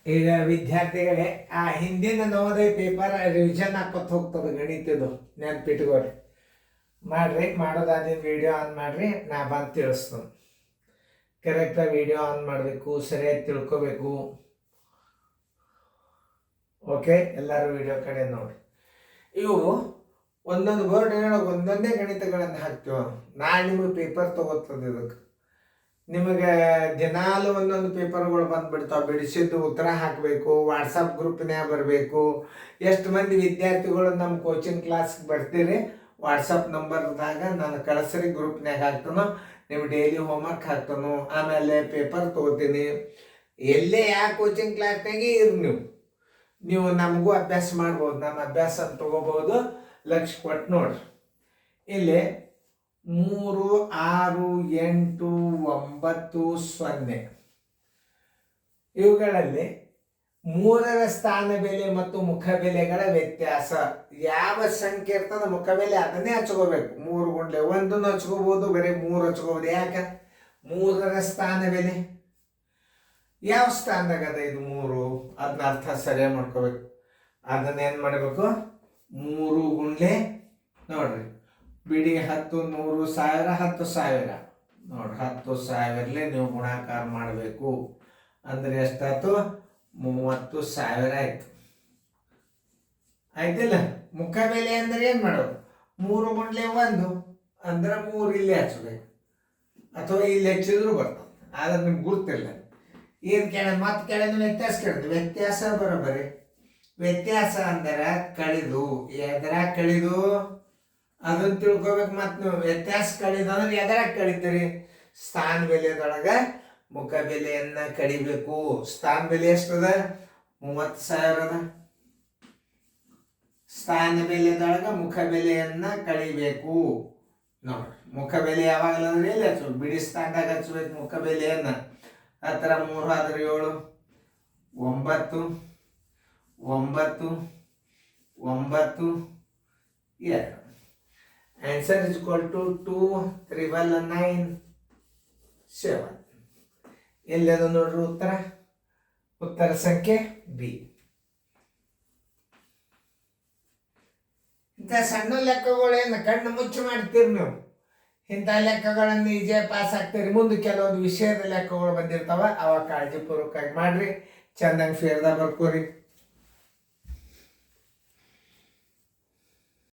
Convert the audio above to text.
ಈಗ ವಿದ್ಯಾರ್ಥಿಗಳೇ ಆ ಹಿಂದಿನ ನವೋದಯ ಪೇಪರ್ ರಿವಿಷನ್ ಹಾಕೋತ ಹೋಗ್ತದೆ ಗಣಿತದ್ದು ನೆನ್ಪಿಟ್ಕೋರಿ. ಮಾಡ್ರಿ, ಮಾಡೋದಾದ ವಿಡಿಯೋ ಆನ್ ಮಾಡ್ರಿ, ನಾ ಬಂದು ತಿಳಿಸ್ತೀನಿ. ಕರೆಕ್ಟಾಗಿ ವಿಡಿಯೋ ಆನ್ ಮಾಡಬೇಕು, ಸರಿಯಾಗಿ ತಿಳ್ಕೊಬೇಕು. ಓಕೆ, ಎಲ್ಲರೂ ವಿಡಿಯೋ ಕಡೆ ನೋಡಿ. ಇವು ಒಂದೊಂದು ಬೋರ್ಡ್ ಒಂದೊಂದೇ ಗಣಿತಗಳನ್ನು ಹಾಕ್ತೀವಿ. ನಾಳೆ ನಿಮಗೆ ಪೇಪರ್ ತಗೋತದೆ. ಇದಕ್ಕೆ ನಿಮಗೆ ದಿನಾಲು ಒಂದೊಂದು ಪೇಪರ್ಗಳು ಬಂದುಬಿಡ್ತಾವೆ. ಬಿಡಿಸಿದ್ದು ಉತ್ತರ ಹಾಕಬೇಕು, ವಾಟ್ಸಪ್ ಗ್ರೂಪ್ನ್ಯಾಗ ಬರಬೇಕು. ಎಷ್ಟು ಮಂದಿ ವಿದ್ಯಾರ್ಥಿಗಳು ನಮ್ಮ ಕೋಚಿಂಗ್ ಕ್ಲಾಸ್ಗೆ ಬರ್ತೀರಿ, ವಾಟ್ಸಪ್ ನಂಬರ್ದಾಗ ನಾನು ಕಳಿಸ್ರಿ, ಗ್ರೂಪ್ನ್ಯಾಗ ಹಾಕ್ತಾನೋ, ನೀವು ಡೈಲಿ ಹೋಮ್ವರ್ಕ್ ಹಾಕ್ತಾನೋ, ಆಮೇಲೆ ಪೇಪರ್ ತೊಗೋತೀನಿ. ಎಲ್ಲೇ ಯಾವ ಕೋಚಿಂಗ್ ಕ್ಲಾಸ್ನಾಗೆ ಇರಿ ನೀವು ನಮಗೂ ಅಭ್ಯಾಸ ಮಾಡ್ಬೋದು. ನಮ್ಮ ಅಭ್ಯಾಸ ಅಂತ ತೊಗೋಬೋದು. ಲಕ್ಷ ಕೊಟ್ಟು ನೋಡ್ರಿ. ಇಲ್ಲಿ 3, 6, 8, 9, 0 ಇವುಗಳಲ್ಲಿ 3ರ ಸ್ಥಾನ ಬೆಲೆ ಮತ್ತು ಮುಖ ಬೆಲೆಗಳ ವ್ಯತ್ಯಾಸ. ಯಾವ ಸಂಖ್ಯೆ ಇರ್ತದೆ ಮುಖ ಬೆಲೆ ಅದನ್ನೇ ಹಚ್ಕೋಬೇಕು. 3 ಗುಂಡ್ಲೆ 1 ಹಚ್ಕೋಬಹುದು, ಬರೀ 3 ಹಚ್ಕೋಬಹುದು. ಯಾಕೆ? 3ರ ಸ್ಥಾನ ಬೆಲೆ ಯಾವ ಸ್ಥಾನದಾಗ ಅದ? ಇದು 3. ಅದನ್ನ ಅರ್ಥ ಸರಿಯಾಗಿ ಮಾಡ್ಕೋಬೇಕು. ಅದನ್ನೇನು ಮಾಡಬೇಕು? 3 ಗುಂಡ್ಲೆ ನೋಡ್ರಿ, ಬಿಡಿ 10, 100, 1000, 10,000 ನೋಡ್ರಿ. 10,000 ನೀವು ಗುಣಾಕಾರ ಮಾಡಬೇಕು. ಅಂದರೆ ಎಷ್ಟಾಯ್ತು? 30,000 ಆಯ್ತು. ಆಯ್ತಿಲ್ಲ? ಮುಖ ಬೆಲೆ ಅಂದ್ರೆ ಏನು ಮಾಡೋದು? 3 ಗುಂಡ್ಲೆ 1 ಅಂದ್ರೆ 3 ಇಲ್ಲೇ ಹಚ್ಬೇಕು, ಅಥವಾ ಇಲ್ಲಿ ಹೆಚ್ಚಿದ್ರು ಬರ್ತದೆ. ಆದ್ರೆ ನಿಮ್ಗೆ ಗುರ್ತಿಲ್ಲ. ಏನು ಕೇಳೋದು? ಮತ್ತೆ ಕೇಳೋದು ವ್ಯತ್ಯಾಸ ಕೇಳೋದು. ವ್ಯತ್ಯಾಸ ಬರೋಬರಿ. ವ್ಯತ್ಯಾಸ ಅಂದರೆ ಕಳಿದು. ಎದರ ಕಳಿದು ಅದನ್ನು ತಿಳ್ಕೊಬೇಕು. ಮತ್ತು ನೀವು ವ್ಯತ್ಯಾಸ ಕಳಿದು ಅಂದ್ರೆ ಎದರಾಗ ಕಳಿತೀರಿ? ಸ್ಥಾನ ಬೆಲೆದೊಳಗೆ ಮುಖ ಬೆಲೆಯನ್ನು ಕಡಿಬೇಕು. ಸ್ಥಾನ ಬೆಲೆ ಎಷ್ಟದ? 30,000 ಅದ. ಸ್ಥಾನ ಬೆಲೆದೊಳಗೆ ಮುಖ ಬೆಲೆಯನ್ನು ಕಳಿಬೇಕು. ನೋಡ್ರಿ, ಮುಖ ಬೆಲೆ ಯಾವಾಗಲೂ ಅಂದ್ರೆ ಎಲ್ಲಿ ಹಚ್ಬೇಕು? ಬಿಡಿ ಸ್ಥಾನದಾಗ ಹಚ್ಬೇಕು ಮುಖ ಬೆಲೆಯನ್ನು. 10 3 ಆದ್ರೆ 7, 9 9 9 2. Answer is equal to 2 3 9 7. ಎಲ್ಲದು ನೋಡ್ರಿ ಉತ್ತರ? ಉತ್ತರ ಸಂಖ್ಯೆ ಬಿ. ಇಂಥ ಸಣ್ಣ ಲೆಕ್ಕಗಳೇನು ಕಣ್ಣು ಮುಚ್ಚಿ ಮಾಡ್ತೀರಿ ನೀವು. ಇಂಥ ಲೆಕ್ಕಗಳನ್ನು ಈಜೆ ಪಾಸ್ ಆಗ್ತೀರಿ. ಮುಂದೆ ಕೆಲವೊಂದು ವಿಷಯದ ಲೆಕ್ಕಗಳು ಬಂದಿರ್ತಾವ, ಅವಾಗ ಕಾಳಜಿಪೂರ್ವಕವಾಗಿ ಮಾಡ್ರಿ. ಚೆಂದಂಗೆ ಫೇರ್ದಾಗ ಬರ್ಕೋರಿ.